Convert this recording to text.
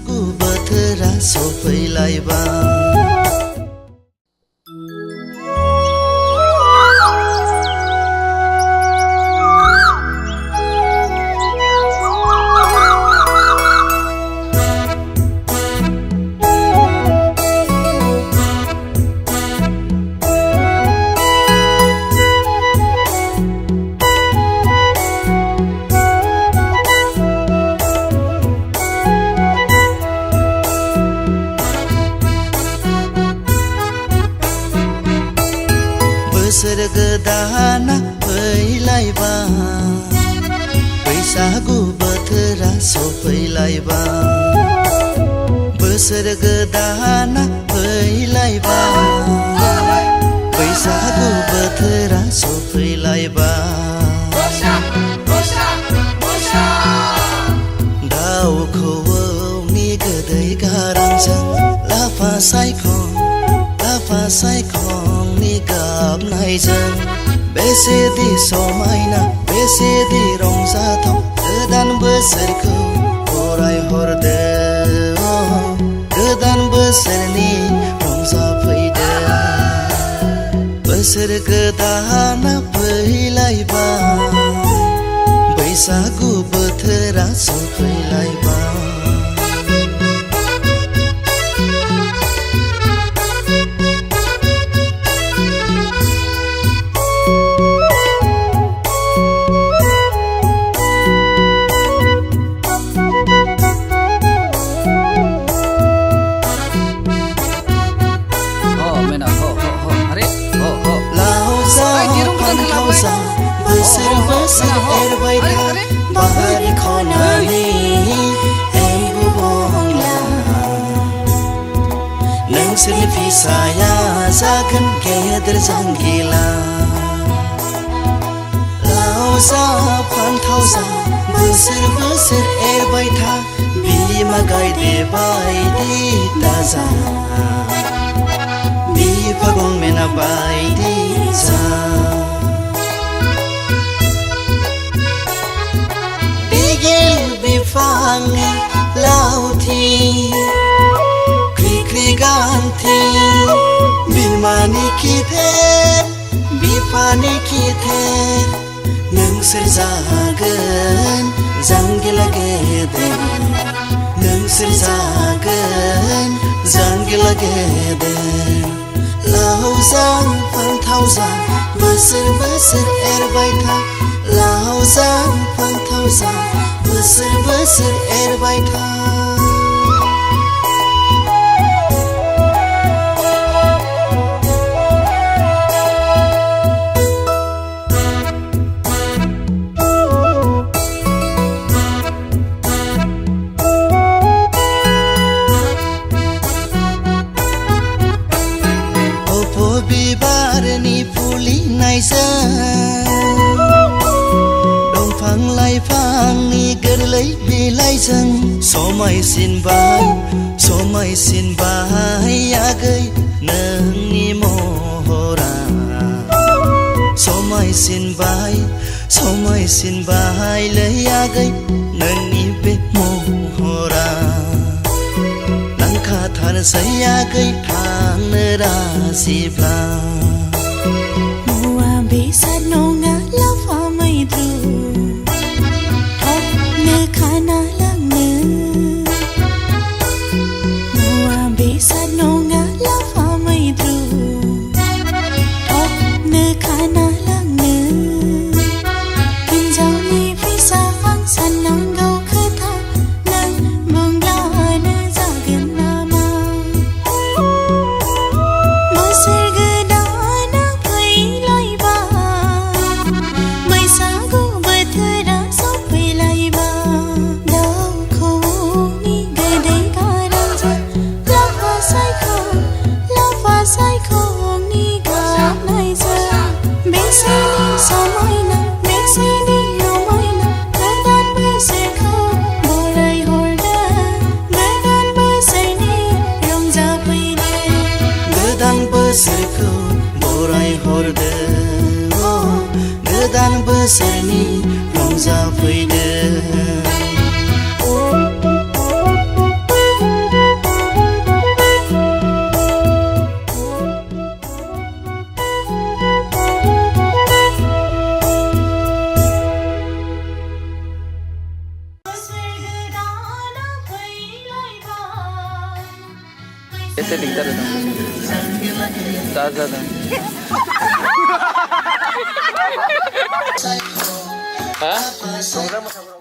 बैसागु बोथोरा सफैलायबाय बोसोर गोदाना फैलायबाय बैसागु बोथोरा सफैलायबाय बोसोर गोदाना फैलायबाय बैसागु बोथोरा सफैलायबाय दाउ खौवौनि गोदै गारांजों लाफा सायखंनि गाबनायजों बेसेदि समायना बेसेदि रंजाथाव गोदान बोसोरखौ बरायहरदो गोदान बोसोरनि रंजाफैदो बोसोर गोदाना फैलायबाय बैसागु बोथोरा सफैलायबाय बोसोर बोसोर एरबाय था बारि खनानि एम्बु बंला नोंसोरनि फिसाया जागोन गेदेर जांगिला लाव जा फान्थाव जा बोसोर बोसोर एरबाय था बिमा गायदे बायदि दाजा बिफा गंमेना बायदि जा बिफांनि लावथि ख्रि गान्थि बिमानि खिथेर बिफानि खिथेर नोंसोर जागोन जांगिला गेदेर नोंसोर जागोन जांगिला गेदेर लाव जा फान्थाव जा बोसोर बोसोर एरबाय था लाव जा फान्थाव जा बोसोर बोसोर एरबाय था बिबारनि फुलिनायजों दंफां लाइफांनि गोरलै बिलाइजों समायसिनबाय आगै नोंनि महरा समायसिनबायलै आगै नोंनि बे महरा नांखाथारसै आगै थांनो राजिब्ला मुवा बेसाद नङा लाफा मैद्रु थबनो खाना लांनो मुवा बेसाद नङा लाफा मैद्रु थबनो खाना लांनो हिन्जावनि फिसा आं साननांगौ खोथा नों बुंब्लानो जागोन नामा बोसोर गोदाना फैलायबाय बैसागु बोथोरा सफैलायबाय दाउ खौवौनि गोदै गारांजों लाफा सायखंनि गाबनायजों बेसेदि समायना बेसेदि रमायना गोदान बोसोरखौ बरायहरदो गोदान बोसोरनि रंजाफैदो गोदान बोसोरखौ बरायहरदो गोदान बोसोरनि रंजाफैदो एसे दिखता रहता ज्यादा हाँ